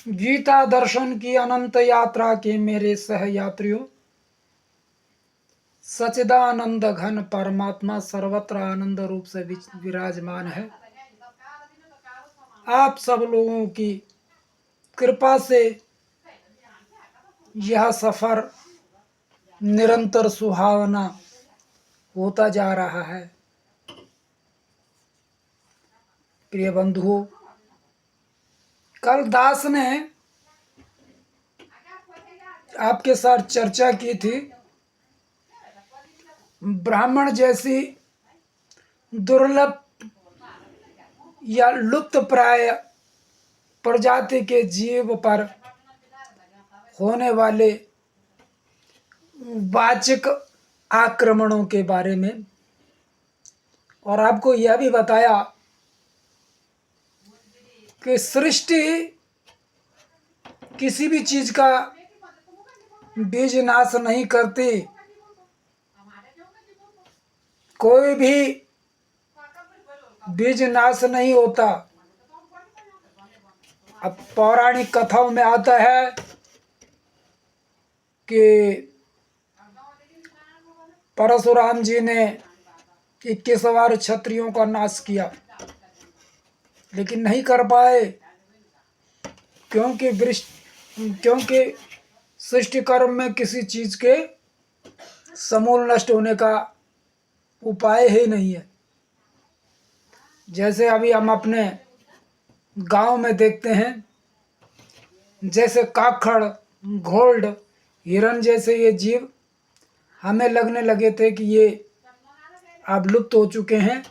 गीता दर्शन की अनंत यात्रा के मेरे सहयात्रियों, सच्चिदानंद घन परमात्मा सर्वत्र आनंद रूप से विराजमान है। आप सब लोगों की कृपा से यह सफर निरंतर सुहावना होता जा रहा है। प्रिय बंधुओं, कल दास ने आपके साथ चर्चा की थी ब्राह्मण जैसी दुर्लभ या लुप्त प्राय प्रजाति के जीव पर होने वाले वाचिक आक्रमणों के बारे में, और आपको यह भी बताया कि सृष्टि किसी भी चीज का बीज नाश नहीं करती। कोई भी बीज नाश नहीं होता। अब पौराणिक कथाओं में आता है कि परशुराम जी ने 21 क्षत्रियों का नाश किया, लेकिन नहीं कर पाए, क्योंकि सृष्टि कर्म में किसी चीज के समूल नष्ट होने का उपाय ही नहीं है। जैसे अभी हम अपने गांव में देखते हैं, जैसे काखड़, घोल्ड, हिरन जैसे ये जीव हमें लगने लगे थे कि ये अब लुप्त हो चुके हैं,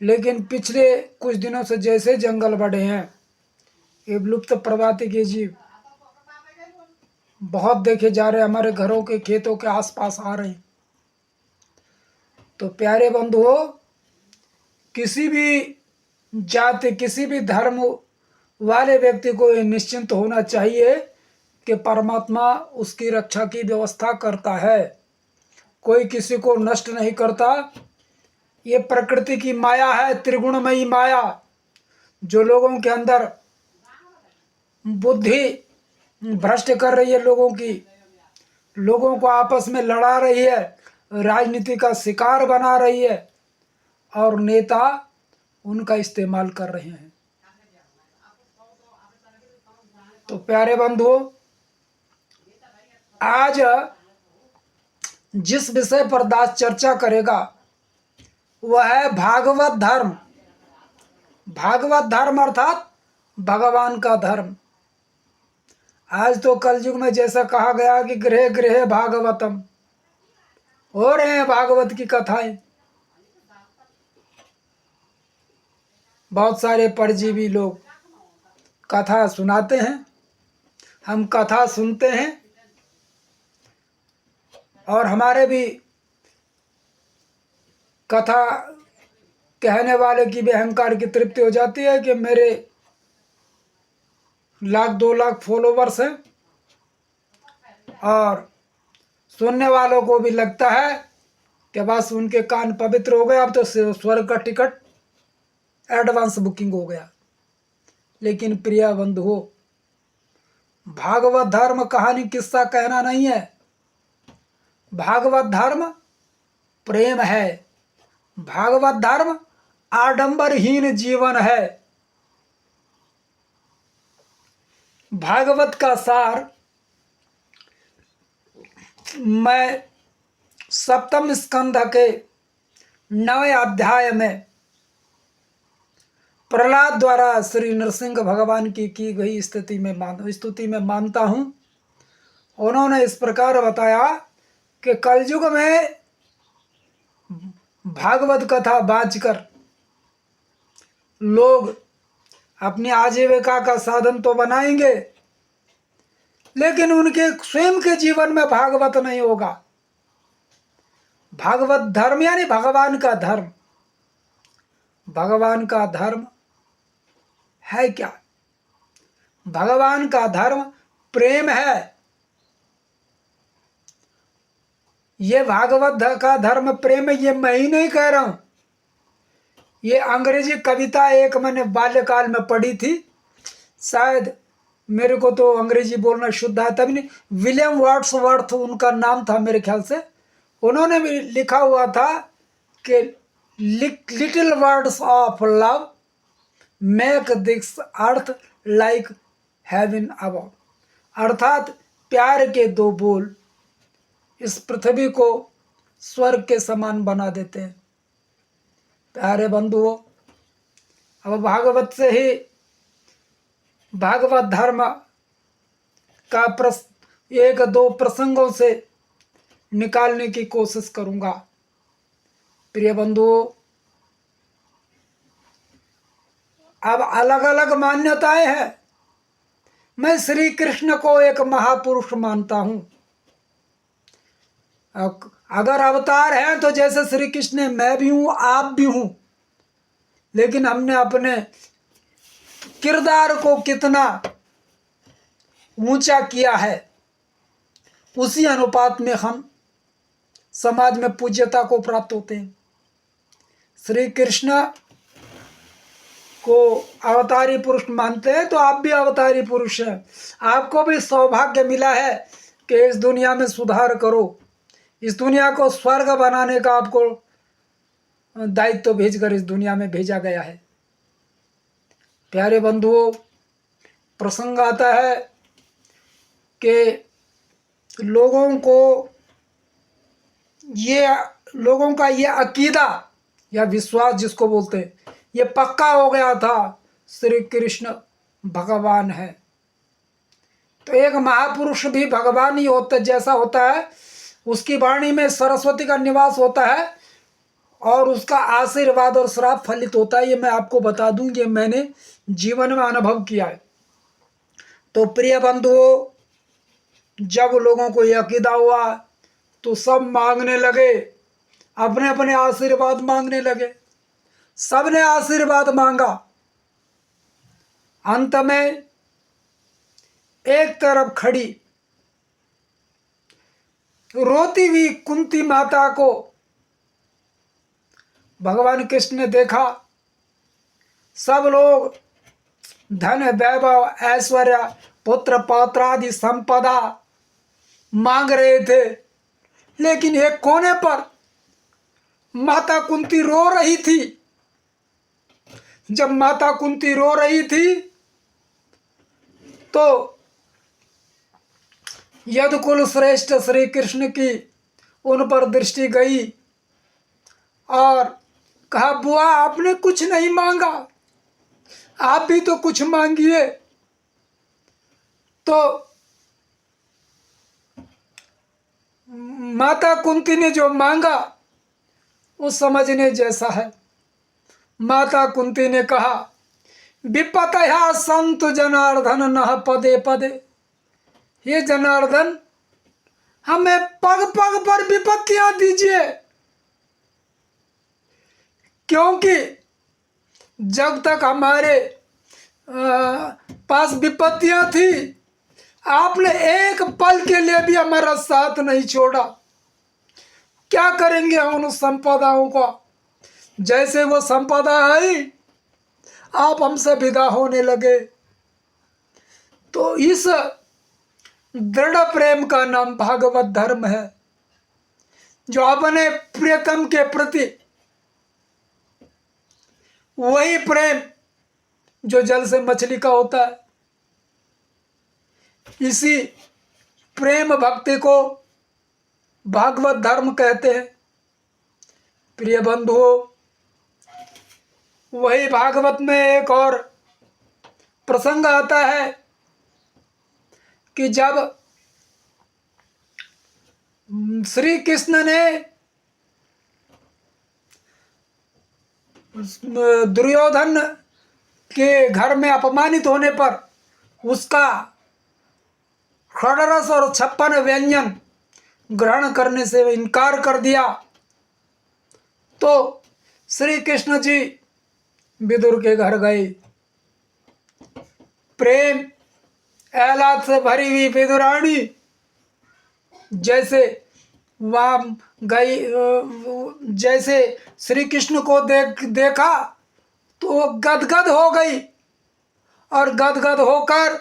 लेकिन पिछले कुछ दिनों से जैसे जंगल बढ़े हैं, ये लुप्त प्रजाति के जीव बहुत देखे जा रहे हैं। हमारे घरों के खेतों के आसपास आ रहे हैं। तो प्यारे बंधुओं, किसी भी जाति, किसी भी धर्म वाले व्यक्ति को ये निश्चिंत होना चाहिए कि परमात्मा उसकी रक्षा की व्यवस्था करता है। कोई किसी को नष्ट नहीं करता। ये प्रकृति की माया है, त्रिगुणमयी माया, जो लोगों के अंदर बुद्धि भ्रष्ट कर रही है, लोगों को आपस में लड़ा रही है, राजनीति का शिकार बना रही है, और नेता उनका इस्तेमाल कर रहे हैं। तो प्यारे बंधुओं, आज जिस विषय पर दास चर्चा करेगा वह है भागवत धर्म। भागवत धर्म अर्थात भगवान का धर्म। आज तो कलयुग में जैसा कहा गया कि गृह गृह भागवतम, हो रहे हैं भागवत की कथाएं। बहुत सारे परजीवी लोग कथा सुनाते हैं, हम कथा सुनते हैं, और हमारे भी कथा कहने वाले की भी अहंकार की तृप्ति हो जाती है कि मेरे 1,00,000-2,00,000 फॉलोवर्स हैं, और सुनने वालों को भी लगता है कि बस उनके कान पवित्र हो गए, अब तो स्वर्ग का टिकट एडवांस बुकिंग हो गया। लेकिन प्रिय बंधुओं, भागवत धर्म कहानी किस्सा कहना नहीं है। भागवत धर्म प्रेम है। भागवत धर्म आडंबरहीन जीवन है। भागवत का सार मैं 7वें स्कंध के 9वें अध्याय में प्रहलाद द्वारा श्री नरसिंह भगवान की गई स्तुति में मानता हूं। उन्होंने इस प्रकार बताया कि कलयुग में भागवत कथा बाँचकर लोग अपनी आजीविका का साधन तो बनाएंगे, लेकिन उनके स्वयं के जीवन में भागवत नहीं होगा। भागवत धर्म यानी भगवान का धर्म। भगवान का धर्म है क्या? भगवान का धर्म प्रेम है। ये भागवत का धर्म प्रेम है, ये मैं ही नहीं कह रहा हूं। ये अंग्रेजी कविता एक मैंने बाल्यकाल में पढ़ी थी, शायद मेरे को तो अंग्रेजी बोलना शुद्ध आता भी नहीं, विलियम वर्ड्सवर्थ उनका नाम था मेरे ख्याल से। उन्होंने भी लिखा हुआ था कि little words of love make this earth like heaven above, अर्थात प्यार के दो बोल इस पृथ्वी को स्वर्ग के समान बना देते हैं। प्यारे बंधुओं, अब भागवत से ही, भागवत धर्म का एक दो प्रसंगों से निकालने की कोशिश करूंगा। प्रिय बंधुओं, अब अलग अलग मान्यताएं हैं। मैं श्री कृष्ण को एक महापुरुष मानता हूं। अगर अवतार हैं तो जैसे श्री कृष्ण, मैं भी हूं, आप भी हूं, लेकिन हमने अपने किरदार को कितना ऊंचा किया है, उसी अनुपात में हम समाज में पूज्यता को प्राप्त होते हैं। श्री कृष्ण को अवतारी पुरुष मानते हैं तो आप भी अवतारी पुरुष हैं। आपको भी सौभाग्य मिला है कि इस दुनिया में सुधार करो, इस दुनिया को स्वर्ग बनाने का आपको दायित्व भेजकर इस दुनिया में भेजा गया है। प्यारे बंधुओं, प्रसंग आता है कि लोगों का ये अकीदा या विश्वास जिसको बोलते हैं, ये पक्का हो गया था श्री कृष्ण भगवान है। तो एक महापुरुष भी भगवान ही होता जैसा होता है, उसकी वाणी में सरस्वती का निवास होता है और उसका आशीर्वाद और श्राप फलित होता है। ये मैं आपको बता दूं, ये मैंने जीवन में अनुभव किया है। तो प्रिय बंधुओं, जब लोगों को यह अकीदा हुआ तो सब मांगने लगे, अपने अपने आशीर्वाद मांगने लगे, सबने आशीर्वाद मांगा। अंत में एक तरफ खड़ी रोती हुई कुंती माता को भगवान कृष्ण ने देखा। सब लोग धन, वैभव, ऐश्वर्य, पुत्र पौत्र आदि संपदा मांग रहे थे, लेकिन एक कोने पर माता कुंती रो रही थी। जब माता कुंती रो रही थी तो यदुकुल श्रेष्ठ श्री कृष्ण की उन पर दृष्टि गई और कहा, बुआ आपने कुछ नहीं मांगा, आप भी तो कुछ मांगिए। तो माता कुंती ने जो मांगा वो समझने जैसा है। माता कुंती ने कहा, विपतया संतु जनार्दन नः पदे पदे, हे जनार्दन हमें पग पग पर विपत्तियां दीजिए, क्योंकि जब तक हमारे पास विपत्तियां थी आपने एक पल के लिए भी हमारा साथ नहीं छोड़ा। क्या करेंगे हम उन संपदाओं का? जैसे वो संपदा आई आप हमसे विदा होने लगे। तो इस दृढ़ प्रेम का नाम भागवत धर्म है, जो अपने प्रियतम के प्रति वही प्रेम जो जल से मछली का होता है, इसी प्रेम भक्ति को भागवत धर्म कहते हैं। प्रिय बंधुओं, वही भागवत में एक और प्रसंग आता है कि जब श्री कृष्ण ने दुर्योधन के घर में अपमानित होने पर उसका षड्रस और 56 व्यंजन ग्रहण करने से इनकार कर दिया, तो श्री कृष्ण जी विदुर के घर गए। प्रेम एलाद से भरी हुई विदुरानी जैसे वहाँ गई, जैसे श्री कृष्ण को देखा तो वो गदगद हो गई और गदगद होकर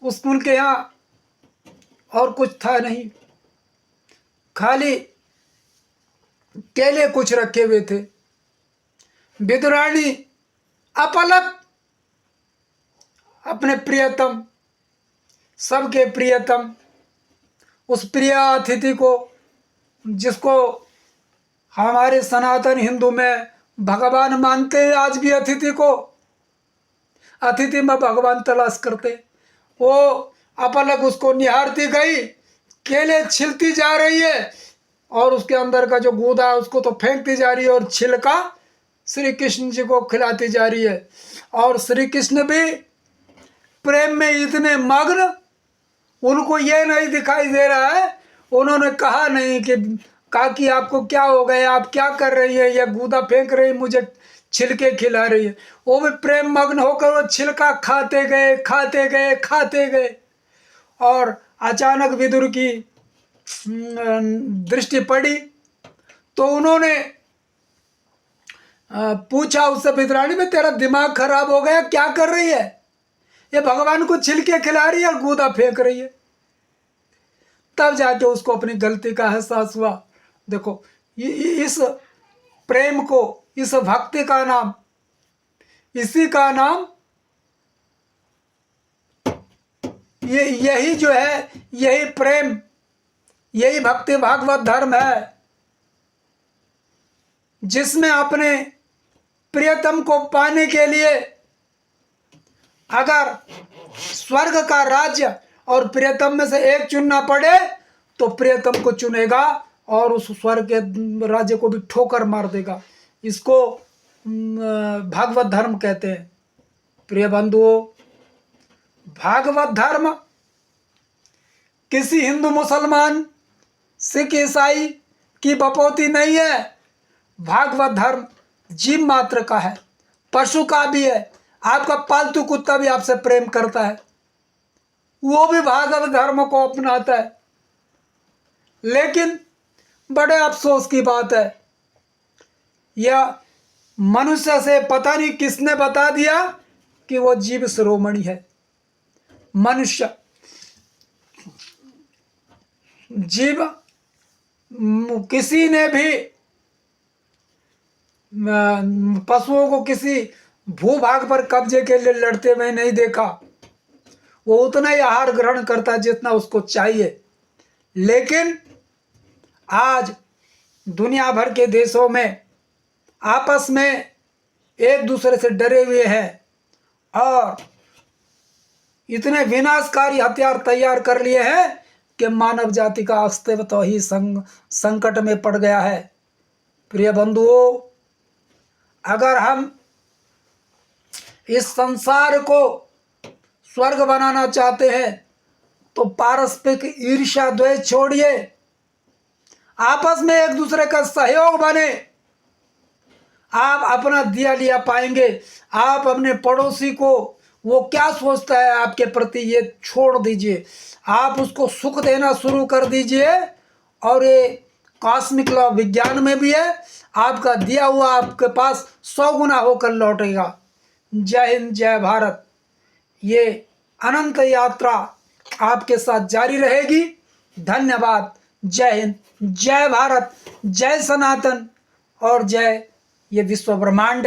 उनके यहाँ और कुछ था नहीं, खाली केले कुछ रखे हुए थे। विदुरानी अपलक अपने प्रियतम, सबके प्रियतम, उस प्रिय अतिथि को, जिसको हमारे सनातन हिंदू में भगवान मानते हैं, आज भी अतिथि को, अतिथि में भगवान तलाश करते, वो अपलक उसको निहारती गई, केले छिलती जा रही है और उसके अंदर का जो गूदा है उसको तो फेंकती जा रही है और छिलका श्री कृष्ण जी को खिलाती जा रही है। और श्री कृष्ण भी प्रेम में इतने मग्न, उनको ये नहीं दिखाई दे रहा है, उन्होंने कहा नहीं कि आपको क्या हो गया, आप क्या कर रही है, ये गूदा फेंक रही, मुझे छिलके खिला रही है। वो भी प्रेम मग्न होकर वो छिलका खाते गए खाते गए खाते गए। और अचानक विदुर की दृष्टि पड़ी तो उन्होंने पूछा उससे, विदुरानी में तेरा दिमाग खराब हो गया, क्या कर रही है, ये भगवान को छिलके खिला रही है और गूदा फेंक रही है। तब जाके उसको अपनी गलती का एहसास हुआ। देखो इस प्रेम को, इस भक्ति का नाम, इसी का नाम, यही जो है, यही प्रेम, यही भक्ति भागवत धर्म है, जिसमें अपने प्रियतम को पाने के लिए अगर स्वर्ग का राज्य और प्रियतम में से एक चुनना पड़े तो प्रियतम को चुनेगा और उस स्वर्ग के राज्य को भी ठोकर मार देगा। इसको भागवत धर्म कहते हैं। प्रिय बंधुओं, भागवत धर्म किसी हिंदू, मुसलमान, सिख, ईसाई की बपौती नहीं है। भागवत धर्म जीव मात्र का है, पशु का भी है। आपका पालतू कुत्ता भी आपसे प्रेम करता है, वो भी भागवत धर्म को अपनाता है। लेकिन बड़े अफसोस की बात है, यह मनुष्य से पता नहीं किसने बता दिया कि वो जीव शिरोमणि है। मनुष्य जीव, किसी ने भी पशुओं को किसी भूभाग पर कब्जे के लिए लड़ते हुए नहीं देखा। वो उतना ही आहार ग्रहण करता है जितना उसको चाहिए। लेकिन आज दुनिया भर के देशों में आपस में एक दूसरे से डरे हुए हैं और इतने विनाशकारी हथियार तैयार कर लिए हैं कि मानव जाति का अस्तित्व तो ही संकट में पड़ गया है। प्रिय बंधुओं, अगर हम इस संसार को स्वर्ग बनाना चाहते हैं तो पारस्परिक ईर्ष्या द्वेष छोड़िए, आपस में एक दूसरे का सहयोग बने। आप अपना दिया लिया पाएंगे। आप अपने पड़ोसी को वो क्या सोचता है आपके प्रति ये छोड़ दीजिए, आप उसको सुख देना शुरू कर दीजिए। और ये कॉस्मिक लॉ विज्ञान में भी है, आपका दिया हुआ आपके पास 100 गुना होकर लौटेगा। जय हिंद, जय भारत। ये अनंत यात्रा आपके साथ जारी रहेगी। धन्यवाद। जय हिंद, जय भारत, जय सनातन और जय ये विश्व ब्रह्मांड।